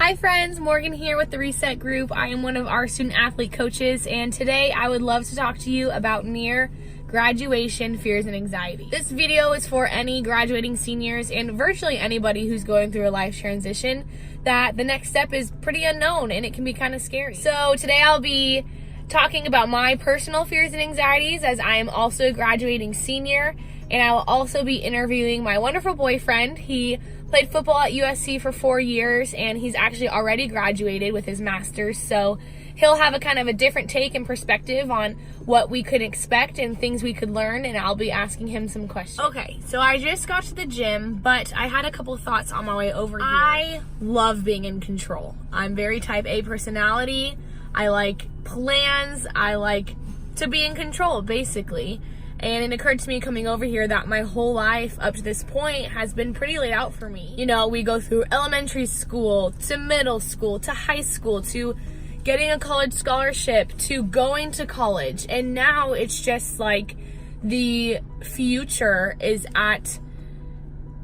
Hi friends, Morgan here with the Reset Group. I am one of our student athlete coaches, and today I would love to talk to you about near graduation fears and anxiety. This video is for any graduating seniors and virtually anybody who's going through a life transition that the next step is pretty unknown and it can be kind of scary. So today I'll be talking about my personal fears and anxieties as I am also a graduating senior, and I will also be interviewing my wonderful boyfriend. He played football at USC for 4 years, and he's actually already graduated with his master's, so he'll have a kind of a different take and perspective on what we could expect and things we could learn, and I'll be asking him some questions. Okay, so I just got to the gym, but I had a couple thoughts on my way over here. I love being in control. I'm very type A personality. I like plans. I like to be in control, basically. And it occurred to me coming over here that my whole life up to this point has been pretty laid out for me. You know, we go through elementary school, to middle school, to high school, to getting a college scholarship, to going to college. And now it's just like the future is at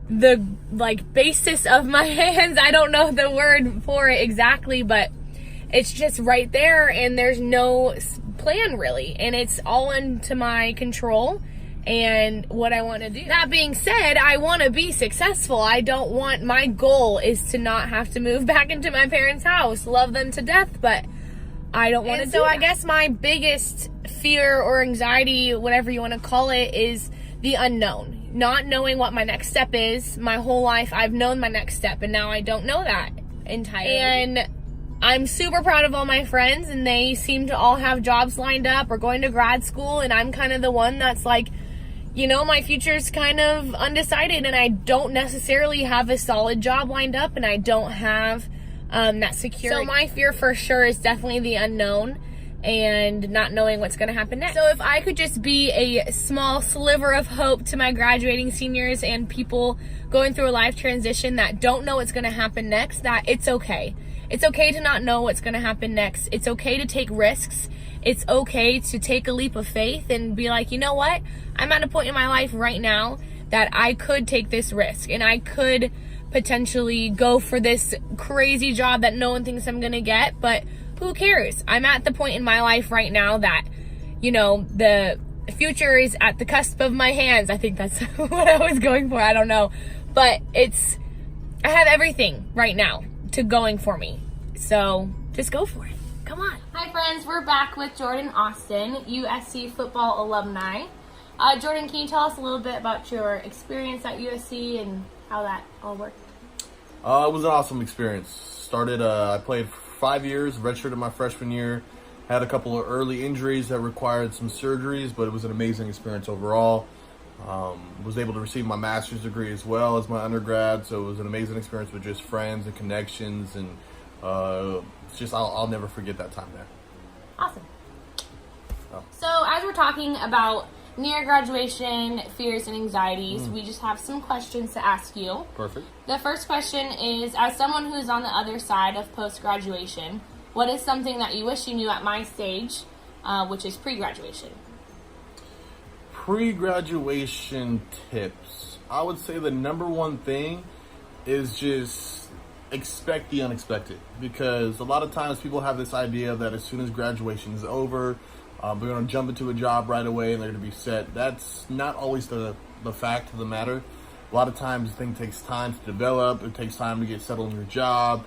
the basis of my hands. I don't know the word for it exactly, but it's just right there and there's no plan really, and it's all into my control and what I want to do. That being said, I want to be successful. My goal is to not have to move back into my parents' house. Love them to death, but I don't want to do that. So I guess my biggest fear or anxiety, whatever you want to call it, is the unknown. Not knowing what my next step is. My whole life I've known my next step, and now I don't know that entirely. And I'm super proud of all my friends, and they seem to all have jobs lined up or going to grad school, and I'm kind of the one that's like, you know, my future's kind of undecided, and I don't necessarily have a solid job lined up, and I don't have that security. So my fear for sure is definitely the unknown and not knowing what's going to happen next. So if I could just be a small sliver of hope to my graduating seniors and people going through a life transition that don't know what's going to happen next, that it's okay. It's okay to not know what's going to happen next. It's okay to take risks. It's okay to take a leap of faith and be like, you know what? I'm at a point in my life right now that I could take this risk and I could potentially go for this crazy job that no one thinks I'm going to get, but who cares? I'm at the point in my life right now that, you know, the future is at the cusp of my hands. I think that's what I was going for. I don't know. But I have everything right now to going for me. So just go for it. Come on. Hi friends, we're back with Jordan Austin, USC football alumni. Jordan, can you tell us a little bit about your experience at USC and how that all worked? It was an awesome experience. I played for 5 years, redshirted my freshman year, had a couple of early injuries that required some surgeries, but it was an amazing experience overall. Was able to receive my master's degree as well as my undergrad, so it was an amazing experience with just friends and connections, and I'll never forget that time there. Awesome. So as we're talking about near graduation fears and anxieties, we just have some questions to ask you. Perfect. The first question is, as someone who's on the other side of post-graduation, what is something that you wish you knew at my stage, which is pre-graduation? Pre-graduation tips. I would say the number one thing is just expect the unexpected, because a lot of times people have this idea that as soon as graduation is over, they're going to jump into a job right away and they're going to be set. That's not always the fact of the matter. A lot of times the thing takes time to develop. It takes time to get settled in your job.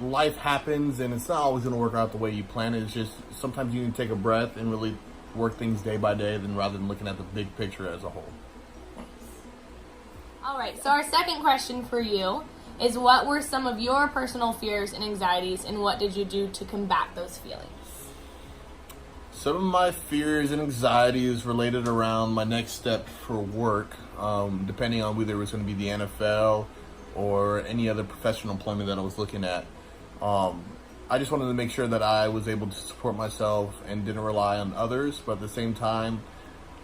Life happens, and it's not always going to work out the way you plan it. It's just sometimes you need to take a breath and really work things day by day rather than looking at the big picture as a whole. All right, so our second question for you is, what were some of your personal fears and anxieties, and what did you do to combat those feelings? Some of my fears and anxieties related around my next step for work, depending on whether it was going to be the NFL or any other professional employment that I was looking at. I just wanted to make sure that I was able to support myself and didn't rely on others, but at the same time,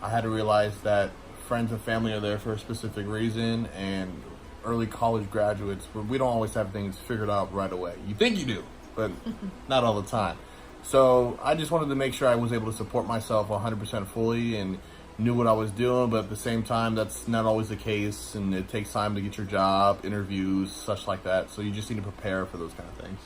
I had to realize that friends and family are there for a specific reason, and early college graduates, we don't always have things figured out right away. You think you do, but not all the time. So I just wanted to make sure I was able to support myself 100% fully and knew what I was doing, but at the same time, that's not always the case, and it takes time to get your job, interviews, such like that. So you just need to prepare for those kind of things.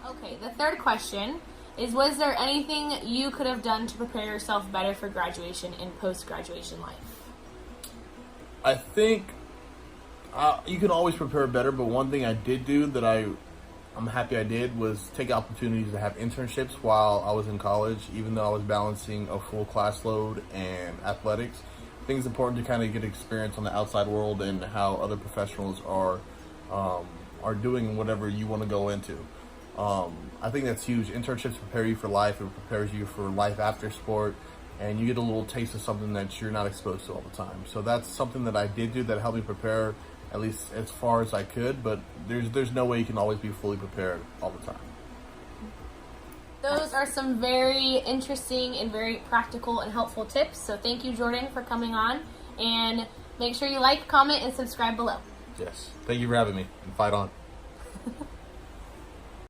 Okay, the third question is, was there anything you could have done to prepare yourself better for graduation and post-graduation life? I think you can always prepare better, but one thing I did do that I'm happy I did was take opportunities to have internships while I was in college, even though I was balancing a full class load and athletics. I think it's important to kind of get experience on the outside world and how other professionals are doing whatever you want to go into. I think that's huge. Internships prepare you for life. It prepares you for life after sport, and you get a little taste of something that you're not exposed to all the time. So that's something that I did do that helped me prepare at least as far as I could, but there's no way you can always be fully prepared all the time. Those are some very interesting and very practical and helpful tips. So thank you, Jordan, for coming on. And make sure you like, comment, and subscribe below. Yes. Thank you for having me, and fight on.